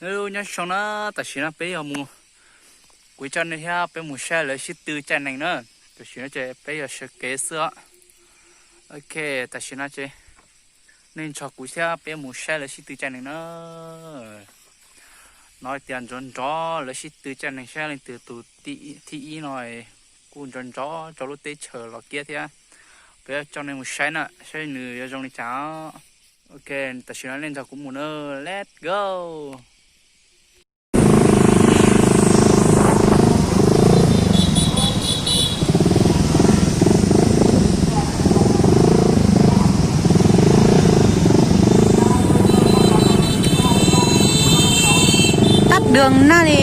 nếu nhớ xong nó ta chỉ nó bé ở mù cuối chân này ha bé mù xe lấy ship từ chân này nữa ta chỉ nó chơi bé ở sẽ kế sữa ok ta chỉ nó chơi nên cho cuối xe bé mù xe lấy ship từ chân này nữa nói tiền trốn chó lấy ship từ chân này xe lên từ tụ thị nói cuốn trốn chó cho lúc tết chờ lọ kia thế bé cho nên mù xe nè xe nữ trong này cháu ok ta chỉ nó lên cho cũng mù nữa let's go. Đường na đi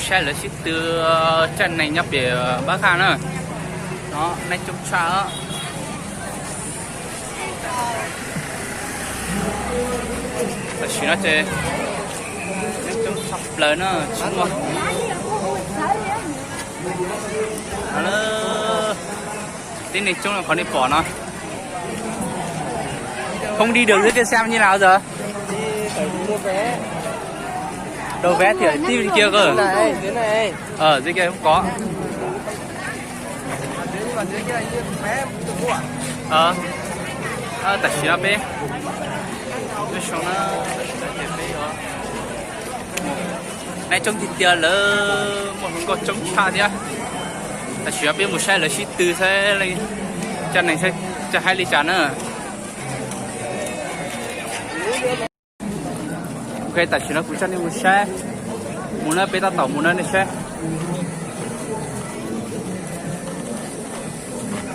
xe là chiếc từ chân này nhập để bác Hàn nữa nó này trông xa đó và chỉ nó chơi này trông sắp lớn nữa chung rồi alo tin này trông là còn đi bỏ nó không đi được dưới kia xem như nào giờ đầu vé thì ở TV kia cơ. Dưới này. Dưới kia không có. Dưới kia vé được mua à? Tại sao bé? Cái số nó này trong thịt tiền lỡ một con trống cha thế. Tại sao bé một xe là ship từ xe lên chân này xe cho 2 ly trà nữa. Ok, ta chỉ nó cũng cho nên một xe, muốn nó bê ta tàu muốn nó này xe,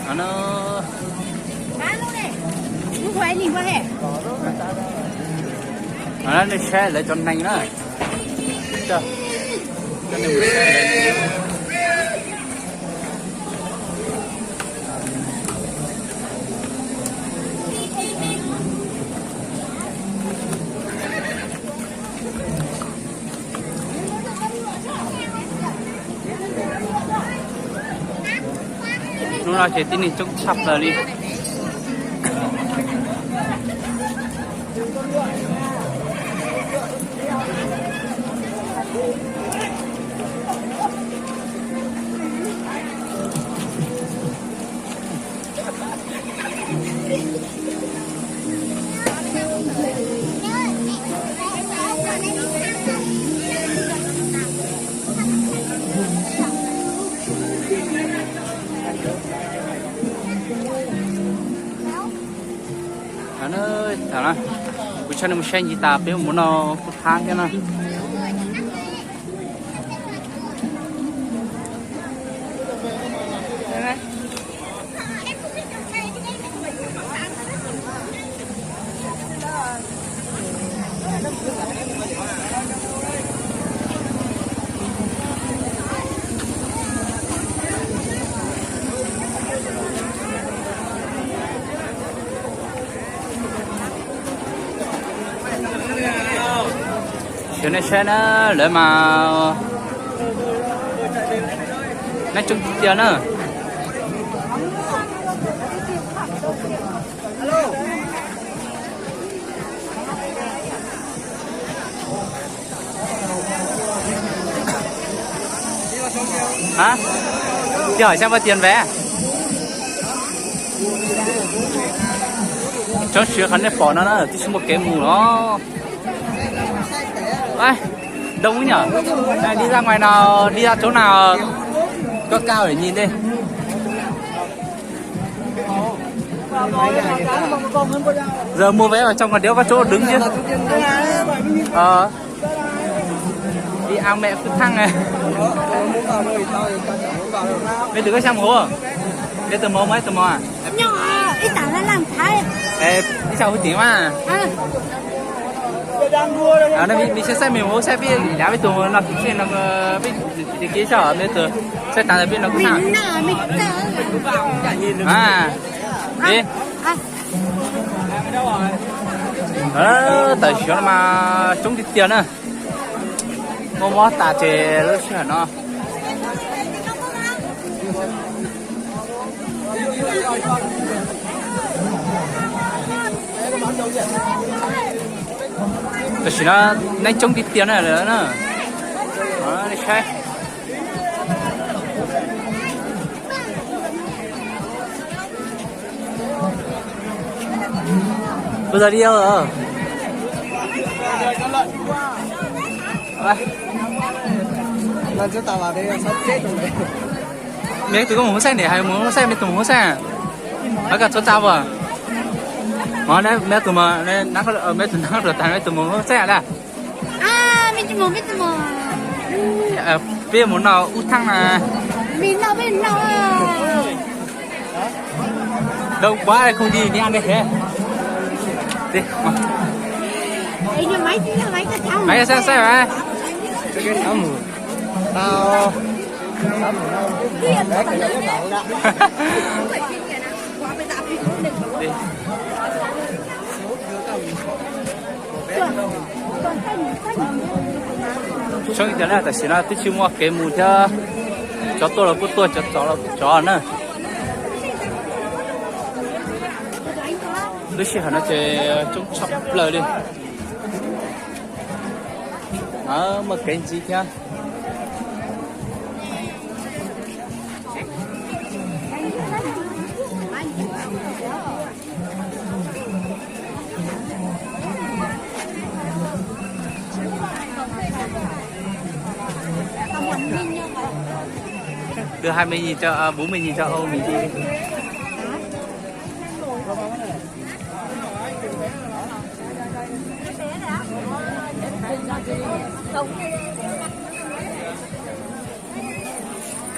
nó nó này xe lấy cho nhanh nữa, cho nên một xe nó chỉ tin trông sắp rồi đi nó thằng nó bây giờ nó xe gì ta biết muốn nó phút tháng thế nào cho nên xe nó lợi mà nó chung tiền nữa hả? Chị hỏi xem bao tiền vé cho sửa khăn để bỏ nó nữa thì một cái mù nó ai đông ấy nhở này, đi ra ngoài nào đi ra chỗ nào có cao để nhìn đi giờ mua vé vào trong còn đéo có chỗ đứng chứ đi ao mẹ cứ thăng này bây giờ có xem hố à bây giờ mấy tờ mò à nhỏ ít tảng là làm thái ê đi chào với tiếng mà à nó bị xe mình mua xe bị nhà bị tụi nó kia nó bị kia sao bây giờ xe tàn là biết nó cũng sao à đi tại sao mà chúng đi tiền à mua ta chơi lúc xưa nó tại sao nó nay chúng đi tiền này nữa nó đi chơi bây giờ đi đâu rồi lần trước tao vào đây sắp chết rồi đấy. mấy tụi con muốn xe này hay muốn xe mấy tụi muốn xe mấy cái chỗ trao vào mà đấy mấy tụi mà nó có mấy tụi nó rồi tại mấy tụi muốn xe là à mình chỉ muốn bây giờ muốn nào út thăng là mình nào đâu quá không đi ăn đây thế đi ấy như máy cái sao máy xe mà Cái sáu mùa. Tao sáu mùa đâu. Đấy cái này nó đó. đi trong cái này tại sao nó tích chữ mua cái mù cho tôi là của tôi cho chó là của chó nữa lúc xưa nó chơi trong chọc lời đi mà cái gì kia đưa 20.000 cho 40.000 cho Âu mình đi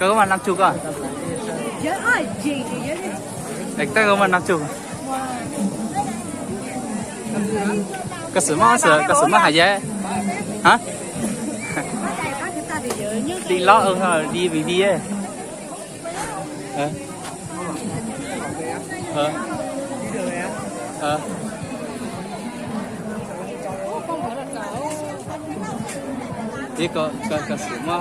có mà 50 à? Đánh tay có mà 50 cái sự mà hả vậy? Hả? Đi lót hơn rồi đi vì đi ấy đi có sự mà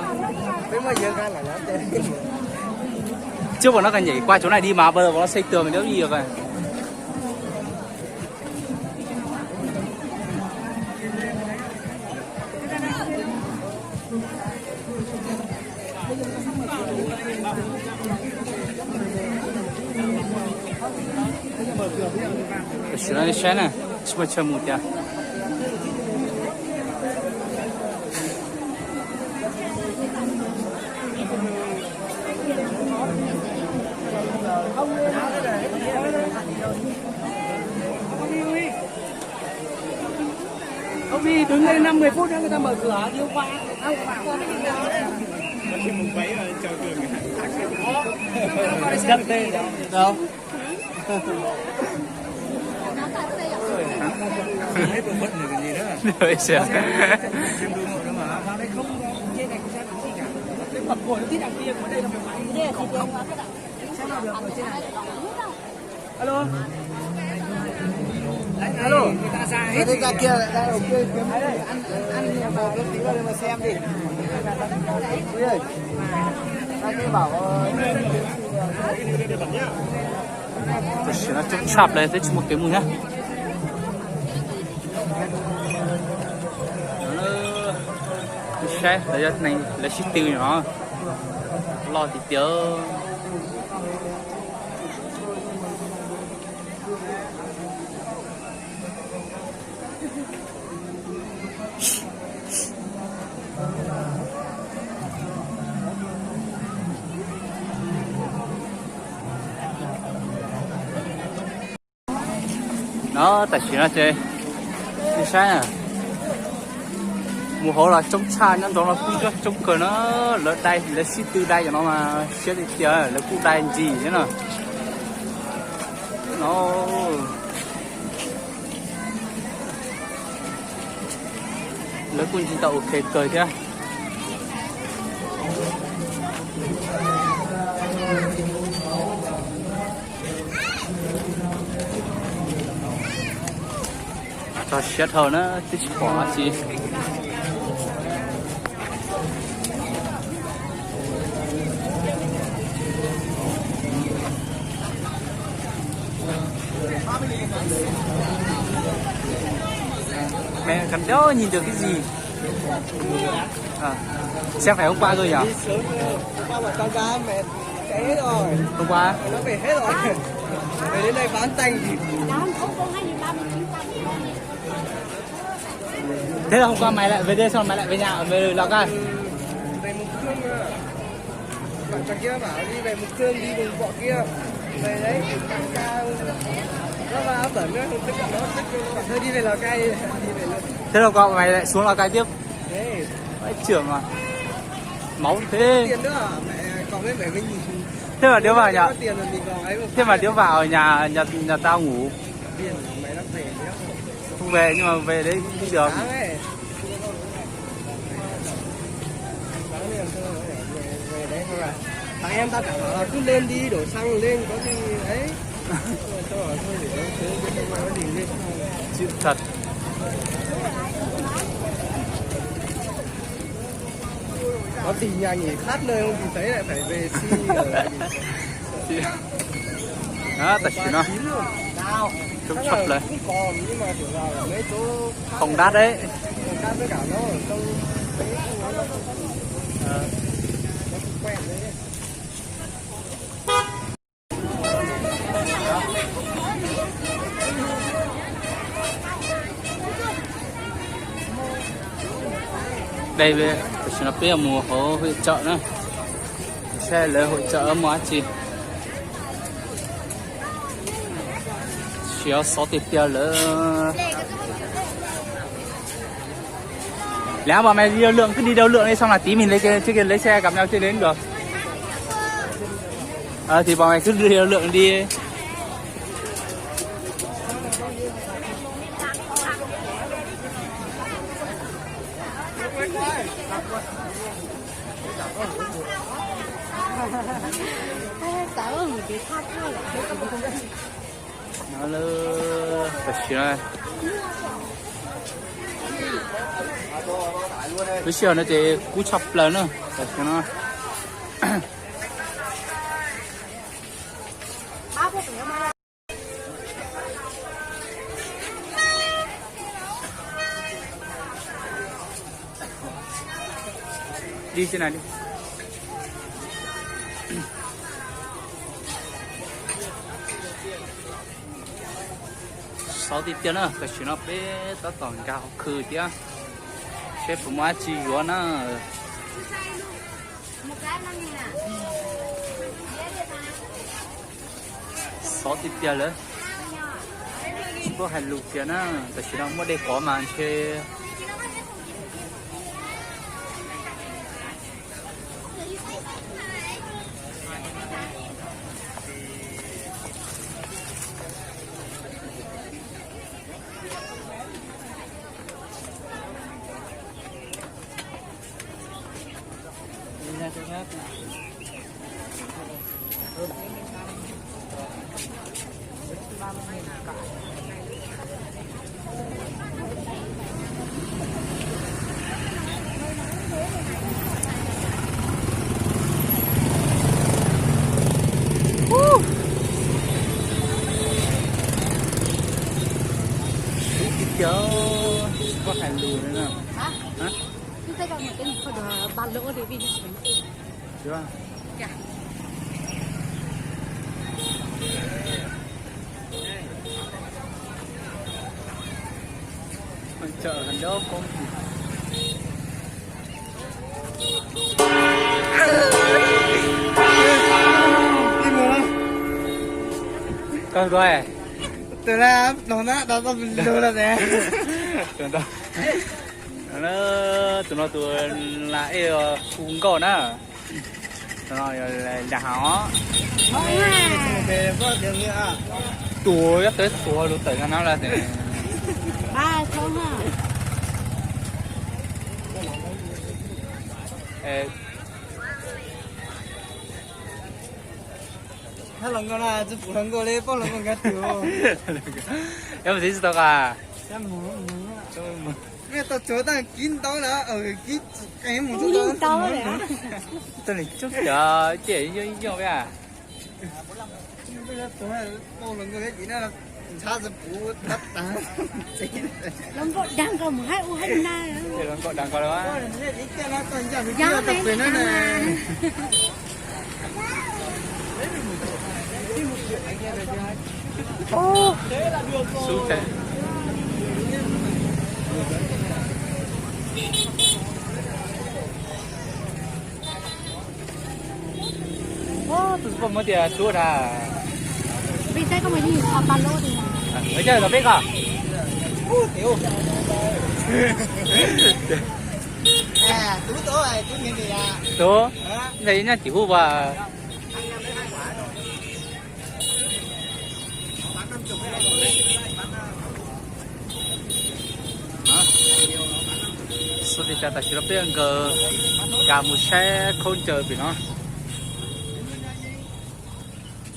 trước bọn nó còn nhảy qua chỗ này đi mà bây giờ bọn nó xây tường nếu gì được rồi cái xe này super chơi một tia Ông đi đứng đây 5-10 phút nữa người ta mở cửa đi qua. Đâu? rồi sao? Bật ngồi nó tít đằng kia, ở đây là phải không. Sao nào được ở trên này? Alo. Alo. Người ta ra hết. Ra kia lại ra ở kia kiếm đây. Ăn nhà bò tí vào đây mà xem đi. Quý ơi. Anh kia bảo nó chụp chạp đây thế một cái mùi nhá xe đấy này là ship tiêu nó lo thì tiêu nó tại sao nó chơi đi sai à mùa hồ là trong xa nhân đó là cũng trong cờ nó lỡ đây lỡ xí tư đây cho nó mà xé đi chơi lỡ cũng đây gì thế nào nó lấy quân chỉ tàu kề cười thế cho xét hơn nó tích quả gì mẹ cần đó nhìn được cái gì à, xem phải hôm qua rồi nhỉ? Đi sớm hôm qua bọn con ra mẹ cháy hết rồi. Hôm qua Nó về hết rồi. Về đến đây bán tanh thì thế là hôm qua mày lại về đây xong mày lại về nhà về Lào Cai. về Mộc Khương à. Bạn kia bảo đi về Mộc Khương đi đường bọ kia. Về đấy tăng ca nó vào tận nữa tức là nó bảo thôi đi về Lào Cai đi về luôn. Thế là hôm qua mày lại xuống Lào Cai tiếp. Đấy. Vãi trưởng mà máu thế. Tiền nữa à? Mẹ còn cái về mình. Thế mà đứa vào nhà. Tiền rồi mình còn ấy. Thế mà đứa vào nhà tao ngủ. Tiền mày đang về nhá. Không về nhưng mà về đấy cũng đi được. Sáng ấy. Sáng liền thôi về đấy thôi à. Thằng em ta bảo là cứ lên đi đổ xăng lên có gì ấy. Tôi bảo thôi để thế cái mai có gì lên. Chịu thật. Có gì nhà nghỉ khác nơi không thì thấy lại phải về si ở lại. Đó, tại chỉ nó Sao? trông sập lên. Cũng còn nhưng mà kiểu là ở mấy chỗ Không đắt đấy. không đắt với cả nó ở trong mấy nó không quen đấy. Đây về chỉ là bây giờ mùa hội chợ nữa. Xe lễ hội chợ mua gì? Chỉ có 6 tiền tiêu nữa. Lẽ mà mày đi đâu lượng cứ đi đâu lượng đi xong là tí mình lấy xe gặp nhau trên đến được. Thì bọn mày cứ đi đâu lượng đi. Nó lơ phải này. Cứ chiều nó thì cú chọc lớn nữa, phải nó. Đi trên này đi. Sáu tiền nữa, cái chuyện nó bé tao toàn cao khử chứ. Chef phụ má chi quá nó. 6 tiền nữa. Có hai lục tiền á, cái chuyện nó mới đây có mà chơi. Chớ có hai lùi nữa nè. Hả? Chúng ta còn một cái phần bàn lỗ để vì Chưa? dạ. Chợ gần đó có Đi mua. con rồi. Từ ra nó đó đồ là nè. Tụi nó lại cũng còn á. Tụi nó là họ. Về có tiền nữa à? Tụi nhắc tới tụi nó tới nó là thế. ba không à 他能够啦，这不能够嘞，不能够给丢。有冇知道啊？咱冇啊。都冇。咩到做但見到啦，見誒冇Cũng做nhìn to đấy á. Tôi này chút giờ chị vô vậy à? bây giờ tôi vô lần cái gì đó xa sẽ phụ đất đá. Lông bộ đang có một hai u hai na nữa. Thì nó còn đang có đó á. Gió bên mà. Ô. Xuống đây. Ô, tôi không có tiền xuống à. Bên đây có một gì có ba lô thì. Bây giờ nó biết à? À, tú tố rồi, tú nghe gì à? Tú. Đây nha chỉ hút và số đi cho ta chỉ là biết cái cả một xe không chờ bị nó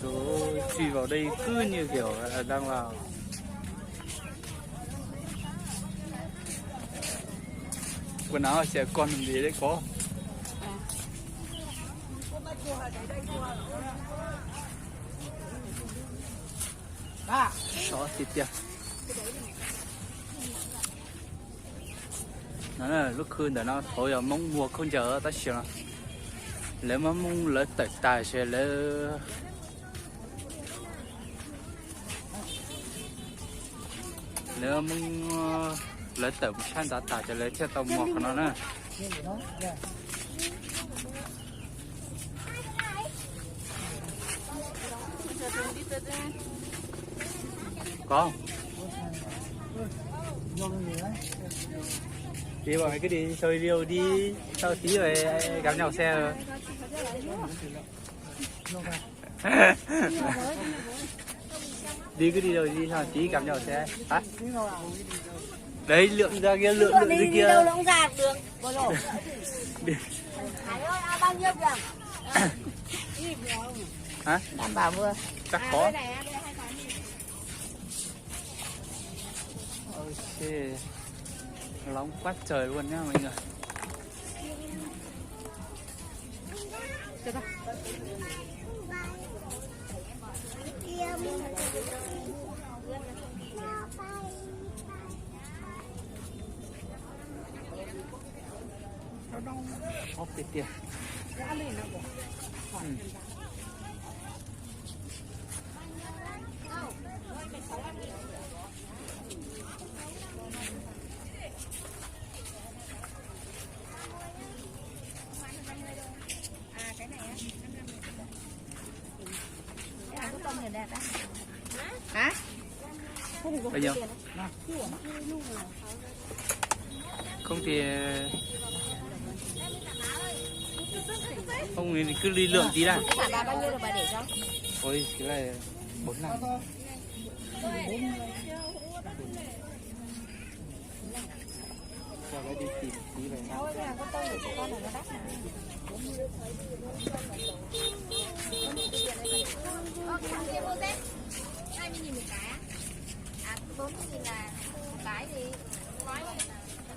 rồi truy vào đây cứ như kiểu là đang vào quần áo sẽ con gì đấy có xó thịt tiệt nó là lúc khơi để nó thôi giờ mong mua không chờ ta xíu lấy mà mong lấy tài tài sẽ lấy nếu mong lấy tờ một sản đã tài sẽ lấy theo tàu mọc của nó nè có đi bọn mày cứ đi chơi riêu đi sau tí rồi gặp nhau xe rồi. Đi cứ đi rồi đi sau tí gặp nhau xe hả đấy lượng ra kia lượng ra kia đâu nó cũng ra được bao lô Hải ơi bao nhiêu kìa hả đảm bảo vừa chắc có ok nóng quá trời luôn nhá mọi người Hop cái tiền hả? bao nhiêu? Không thì không thì cứ đi lượng tí đã. Cái thả bà bao nhiêu rồi bà để cho? Ôi cái này 4.000. Giờ đi tìm tí về nào. Có tôm để cho con này nó đắt này. một cái á? À 40.000 là một cái thì nói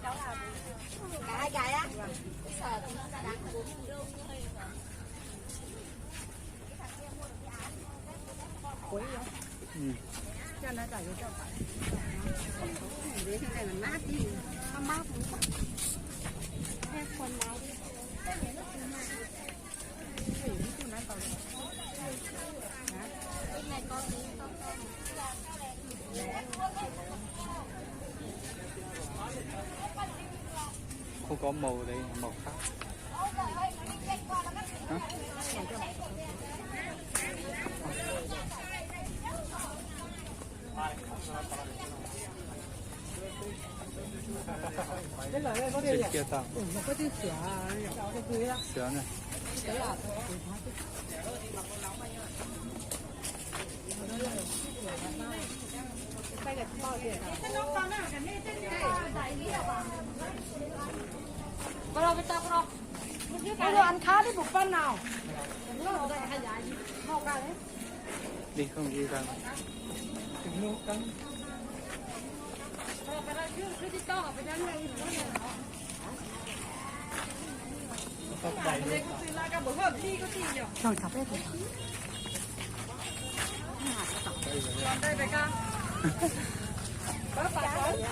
cháu là cả hai cái á? Sợ thì nó đáng 40.000 đô như hơi rồi. Cho nó trả cho phải. Đấy thế này là mát đi. Nó mát đúng không? Theo quần áo đi. Không có màu đây, màu khác. Hả? Trên kia tao. Có chiếc sữa, Sữa này. Bây giờ ăn khá đi một phân nào. Đi không đi ra. Rồi cặp đấy. Đây về con. Bác bà tới.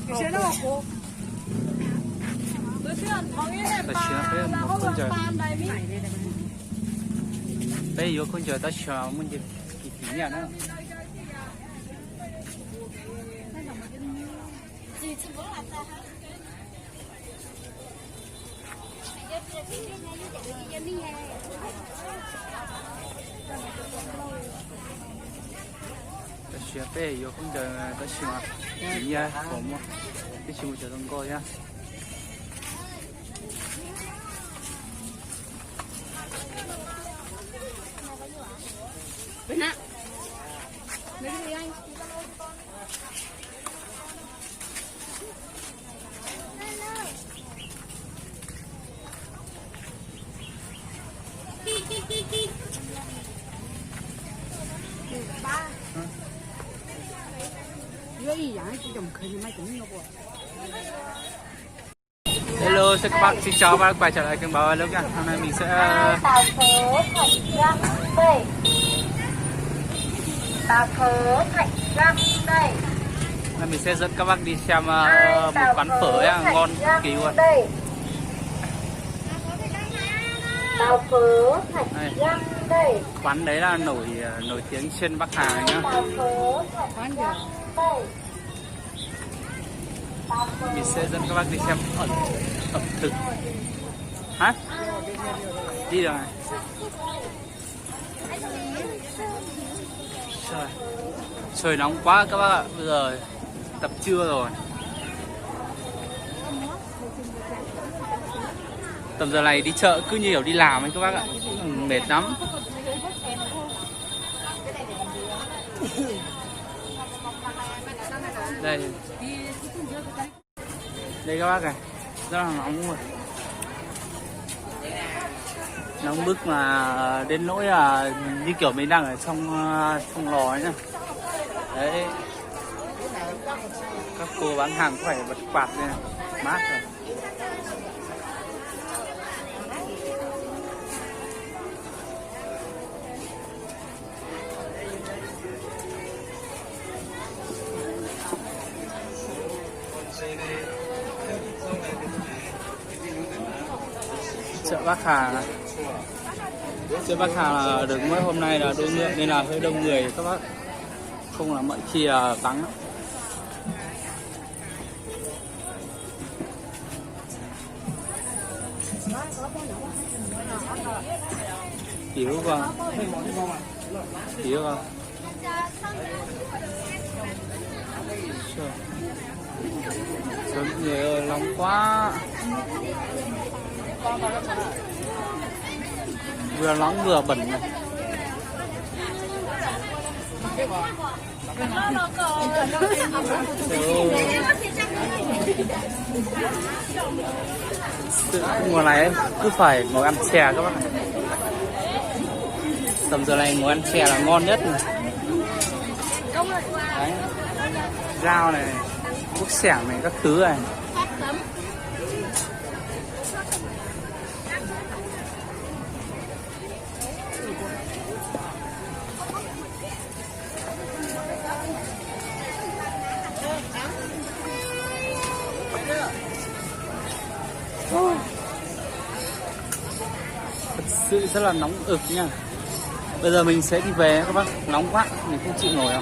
Cái xe nó cô. Tôi chưa ăn thằng ấy bà. Con chờ. Bây giờ con chờ ta chờ muốn gì kỳ nhà nữa. Gì chứ bố làm ra hả? Ta chờ bây giờ con chờ ta chờ kỳ nhà của mua cái chiều chờ con coi nhá. Nè. Lấy gì anh? Hello, xin các bạn, xin chào và quay trở lại kênh Báo Vlog nha. Hôm nay mình sẽ Tàu phố Thạch Răng đây. Tàu phố Thạch Răng đây. mình sẽ dẫn các bác đi xem một quán phở ấy, ngon cực kỳ luôn. Tàu phố Thạch Răng đây. Quán đấy là nổi tiếng trên Bắc Hà nhá. Tàu phố Thạch Răng đây. Mình sẽ dẫn các bác đi xem ẩm thực. Hả? Đi rồi. Trời nóng quá các bác ạ. Bây giờ tập trưa rồi. Tầm giờ này đi chợ cứ như kiểu đi làm ấy các bác ạ. Mệt lắm. Đây các bác này, rất là nóng rồi, nóng bức mà đến nỗi là như kiểu mình đang ở trong lò ấy nhá. Đấy, các cô bán hàng phải bật quạt lên, mát rồi. Chợ Bắc Hà này. Chợ Bắc Hà là được mỗi hôm nay là đôi lượng nên là hơi đông người các bác, không là mọi khi là vắng lắm. Hiểu không? Hiểu không? Trời người ơi, nóng quá. Vừa nóng vừa bẩn này. Mùa này cứ phải ngồi ăn chè các bác này. Tầm giờ này ngồi ăn chè là ngon nhất này. Đấy. Rau này, quốc xẻng này, các thứ này. Thật sự rất là nóng ực nha. Bây giờ mình sẽ đi về các bác, nóng quá, mình không chịu nổi đâu.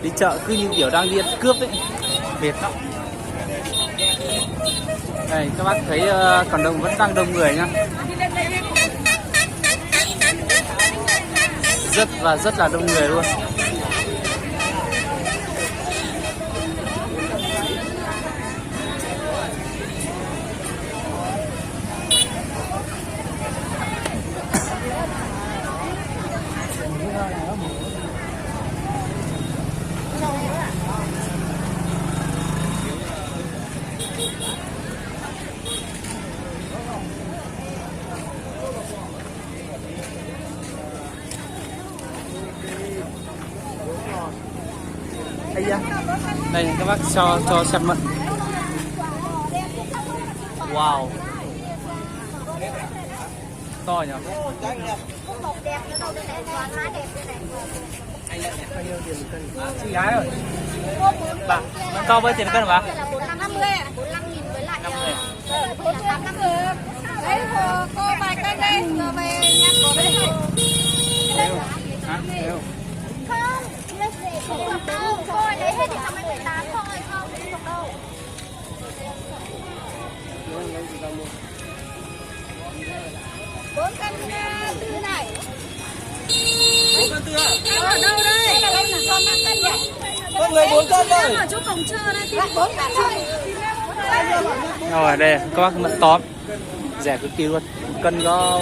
Đi chợ cứ như kiểu đang đi ăn cướp ấy, mệt lắm. Đây các bác thấy còn vẫn đang đông người nhá. Rất là đông người luôn. đây các bác cho xem mận. Wow, to nhỉ. Một đẹp nữa đâu, đây này toàn lá đẹp đây này. Chị gái rồi. Bà, to với tiền cân hả bà? Đây là 45.000 với lại 450. Đấy cô vài cân đây, rồi về nhặt của đây này. Hả? Đều. Không, không được đâu, cô lấy hết thì 118 thôi, không được đâu. Bốn cân tư này. Bốn cân tư à? Ở đâu đây? Đây là con 5 cân nhỉ? Con người 4 cân thôi. Ở chỗ cổng trưa đây thì 4 cân thôi. Rồi đây các bác mận to, rẻ cực kỳ luôn, cân có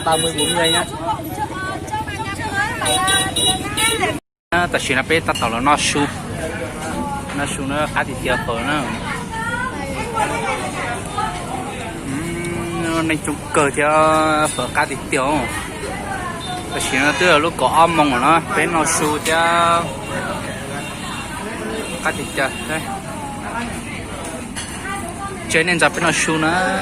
30-40 nhá. Ta chỉ là bé ta tao là nó su nó khá thì tiệt rồi nữa. Này chúng cờ cho phở cá thịt tiêu. Ta chỉ là từ lúc có ong mông của nó bé nó su cho cá thịt chơi đây. Chơi nên giờ bé nó su nữa.